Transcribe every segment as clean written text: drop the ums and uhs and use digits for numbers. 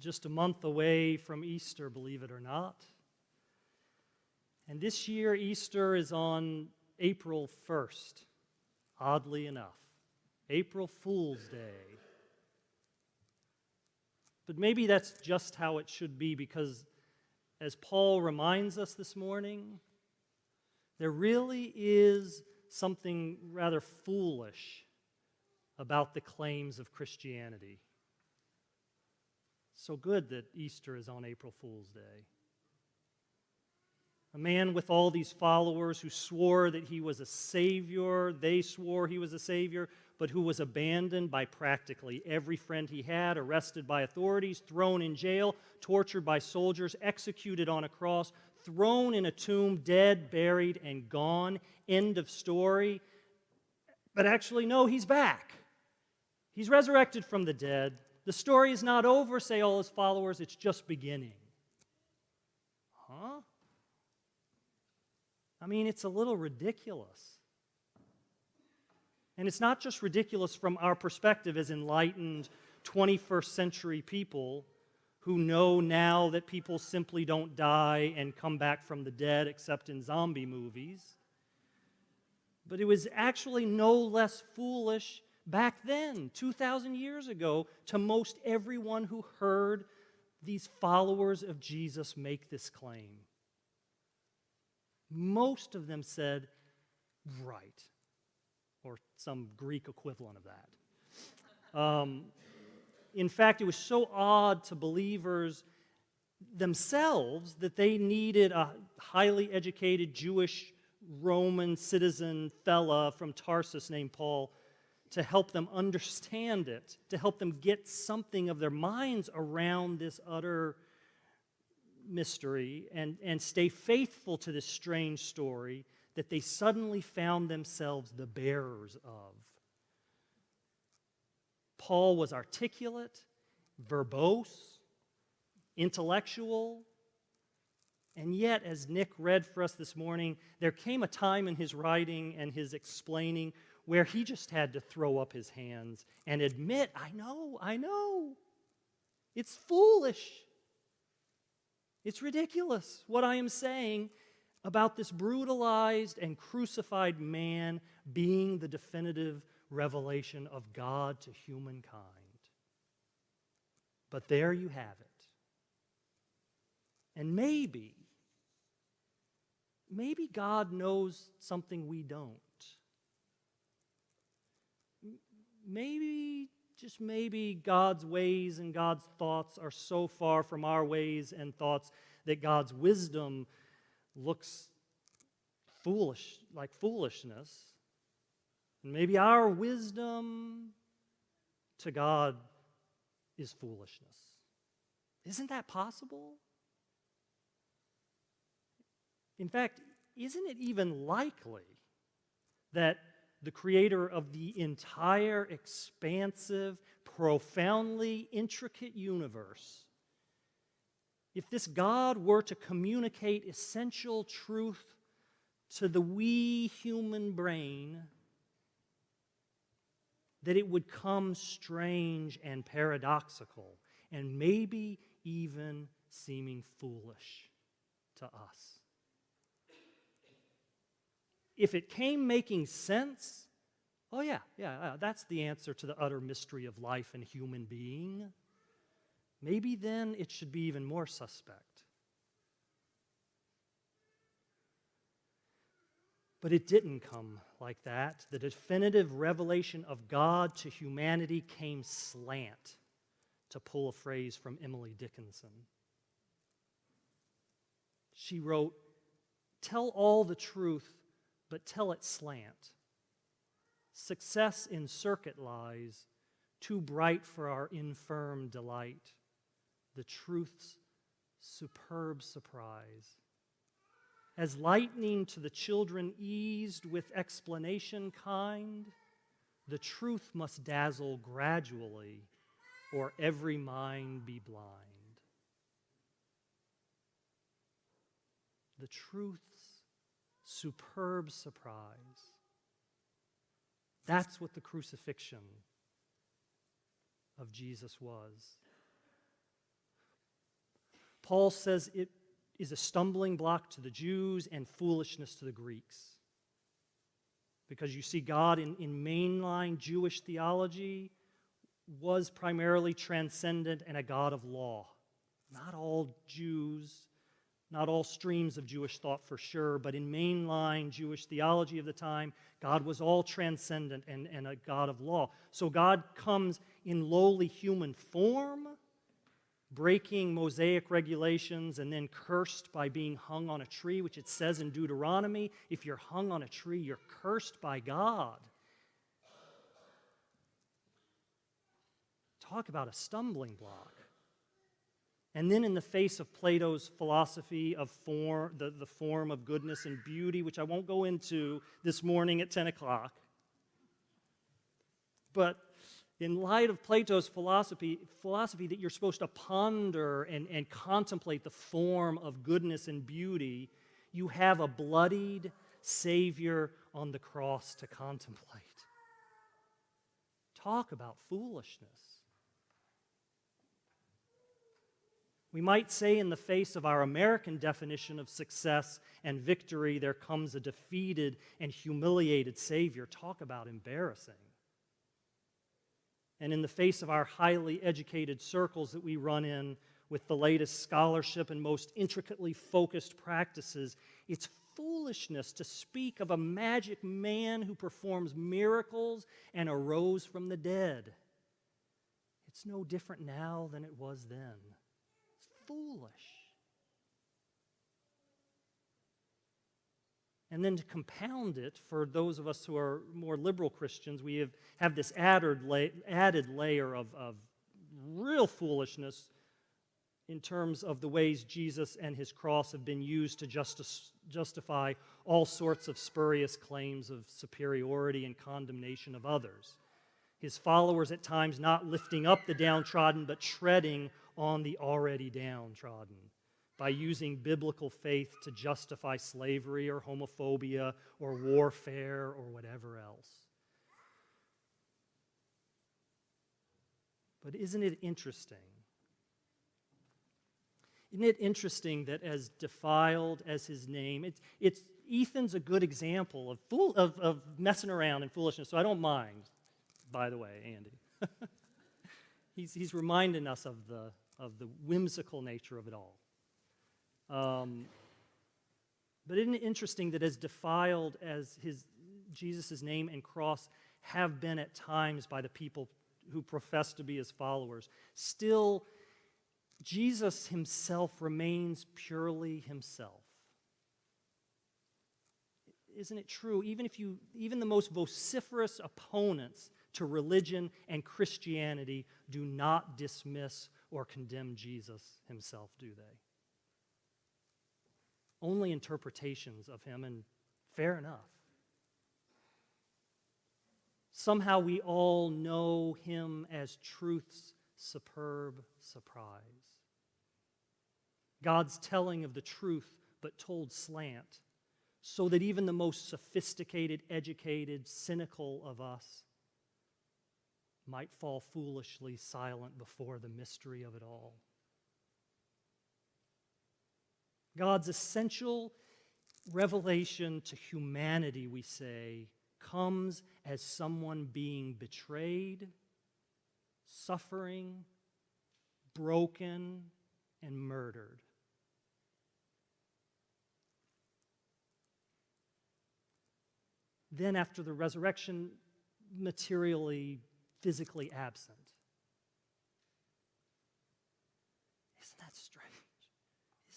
just a month away from Easter, believe it or not. And this year, Easter is on April 1st, oddly enough. April Fool's Day. But maybe that's just how it should be, because as Paul reminds us this morning, there really is something rather foolish about the claims of Christianity. So good that Easter is on April Fool's Day. A man with all these followers who swore that he was a savior, they swore he was a savior, but who was abandoned by practically every friend he had, arrested by authorities, thrown in jail, tortured by soldiers, executed on a cross, thrown in a tomb, dead, buried, and gone. End of story. But actually, no, he's back. He's resurrected from the dead. The story is not over, say all his followers, it's just beginning. Huh? I mean, it's a little ridiculous. And it's not just ridiculous from our perspective as enlightened 21st century people who know now that people simply don't die and come back from the dead except in zombie movies. But it was actually no less foolish back then, 2,000 years ago, to most everyone who heard these followers of Jesus make this claim. Most of them said, right, or some Greek equivalent of that. In fact, it was so odd to believers themselves that they needed a highly educated Jewish Roman citizen fella from Tarsus named Paul to help them understand it, to help them get something of their minds around this utter mystery and stay faithful to this strange story that they suddenly found themselves the bearers of. Paul was articulate, verbose, intellectual, and yet, as Nick read for us this morning, there came a time in his writing and his explaining where he just had to throw up his hands and admit, I know, it's foolish. It's ridiculous what I am saying about this brutalized and crucified man being the definitive revelation of God to humankind. But there you have it. And maybe God knows something we don't. Maybe, just maybe, God's ways and God's thoughts are so far from our ways and thoughts that God's wisdom looks foolish, like foolishness. And maybe our wisdom to God is foolishness. Isn't that possible? In fact, isn't it even likely that the creator of the entire expansive, profoundly intricate universe, if this God were to communicate essential truth to the wee human brain, that it would come strange and paradoxical and maybe even seeming foolish to us? If it came making sense, oh yeah, that's the answer to the utter mystery of life and human being. Maybe then it should be even more suspect. But it didn't come like that. The definitive revelation of God to humanity came slant, to pull a phrase from Emily Dickinson. She wrote, "Tell all the truth, but tell it slant. Success in circuit lies, too bright for our infirm delight. The truth's superb surprise. As lightning to the children eased with explanation kind, the truth must dazzle gradually, or every mind be blind. The truth's superb surprise. That's what the crucifixion of Jesus was. Paul says it is a stumbling block to the Jews and foolishness to the Greeks. Because you see, God in mainline Jewish theology was primarily transcendent and a God of law. Not all Jews, not all streams of Jewish thought for sure, but in mainline Jewish theology of the time, God was all transcendent and a God of law. So God comes in lowly human form, breaking Mosaic regulations and then cursed by being hung on a tree, which it says in Deuteronomy, if you're hung on a tree, you're cursed by God. Talk about a stumbling block. And then in the face of Plato's philosophy of form, the form of goodness and beauty, which I won't go into this morning at 10 o'clock, but in light of Plato's philosophy that you're supposed to ponder and contemplate the form of goodness and beauty, you have a bloodied Savior on the cross to contemplate. Talk about foolishness. We might say in the face of our American definition of success and victory, there comes a defeated and humiliated Savior. Talk about embarrassing. And in the face of our highly educated circles that we run in with the latest scholarship and most intricately focused practices, it's foolishness to speak of a magic man who performs miracles and arose from the dead. It's no different now than it was then. Foolish. And then to compound it, for those of us who are more liberal Christians, we have this added layer of real foolishness in terms of the ways Jesus and his cross have been used to justify all sorts of spurious claims of superiority and condemnation of others. His followers at times not lifting up the downtrodden, but treading on the already downtrodden by using biblical faith to justify slavery or homophobia or warfare or whatever else. But isn't it interesting? Isn't it interesting that as defiled as his name, Ethan's a good example of messing around and foolishness, so I don't mind, by the way, Andy. He's reminding us of the whimsical nature of it all. But isn't it interesting that as defiled as Jesus' name and cross have been at times by the people who profess to be his followers, still Jesus himself remains purely himself. Isn't it true? Even the most vociferous opponents to religion and Christianity do not dismiss or condemn Jesus himself, do they? Only interpretations of him, and fair enough. Somehow we all know him as truth's superb surprise. God's telling of the truth, but told slant, so that even the most sophisticated, educated, cynical of us might fall foolishly silent before the mystery of it all. God's essential revelation to humanity, we say, comes as someone being betrayed, suffering, broken, and murdered. Then after the resurrection, materially, physically absent. Isn't that strange?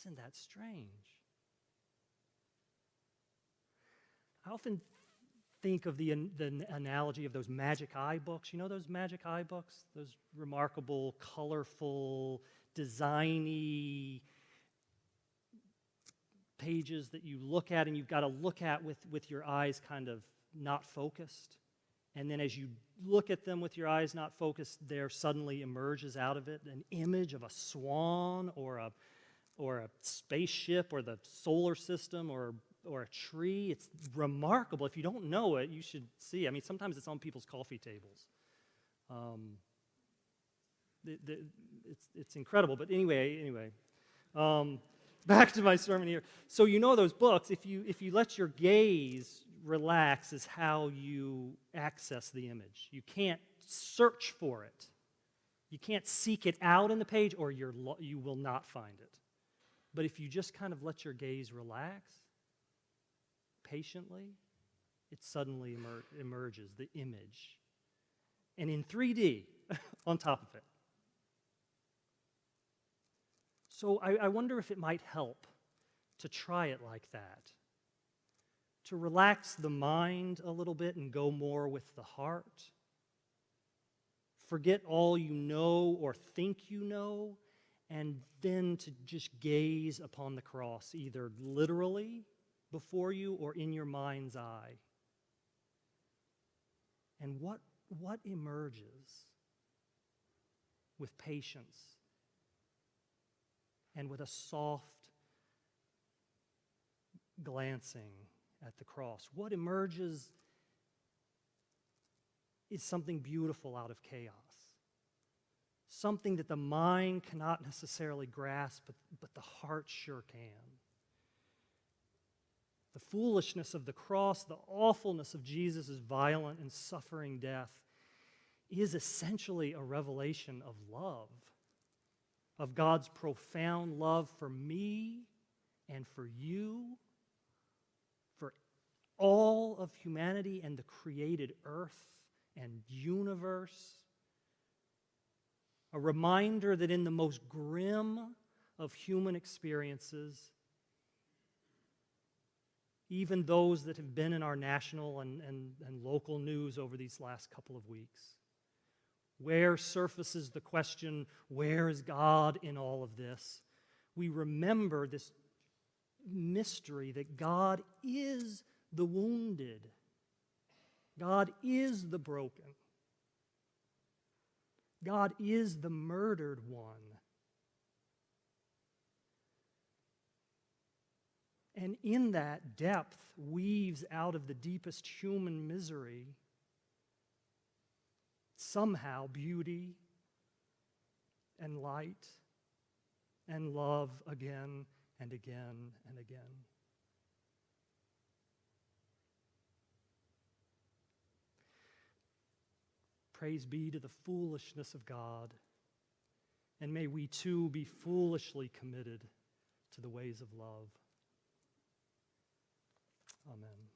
Isn't that strange? I often think of the analogy of those magic eye books. You know those magic eye books? Those remarkable, colorful, designy pages that you look at and you've got to look at with your eyes kind of not focused. And then as you look at them with your eyes not focused, there suddenly emerges out of it an image of a swan or a spaceship or the solar system or a tree. It's remarkable. If you don't know it, you should see. I mean, sometimes it's on people's coffee tables. It's incredible. But anyway, Back to my sermon here. So you know those books, if you let your gaze relax is how you access the image. You can't search for it. You can't seek it out in the page or you will not find it. But if you just kind of let your gaze relax patiently, it suddenly emerges, the image. And in 3D on top of it. So I wonder if it might help to try it like that. To relax the mind a little bit and go more with the heart. Forget all you know or think you know, and then to just gaze upon the cross, either literally before you or in your mind's eye. And what emerges with patience and with a soft glancing at the cross? What emerges is something beautiful out of chaos. Something that the mind cannot necessarily grasp, but the heart sure can. The foolishness of the cross, the awfulness of Jesus' violent and suffering death is essentially a revelation of love, of God's profound love for me and for you, for all of humanity and the created earth and universe. A reminder that in the most grim of human experiences, even those that have been in our national and local news over these last couple of weeks, where surfaces the question, where is God in all of this? We remember this mystery that God is the wounded. God is the broken. God is the murdered one. And in that depth weaves out of the deepest human misery somehow beauty and light and love again and again and again. Praise be to the foolishness of God, and may we too be foolishly committed to the ways of love. Amen.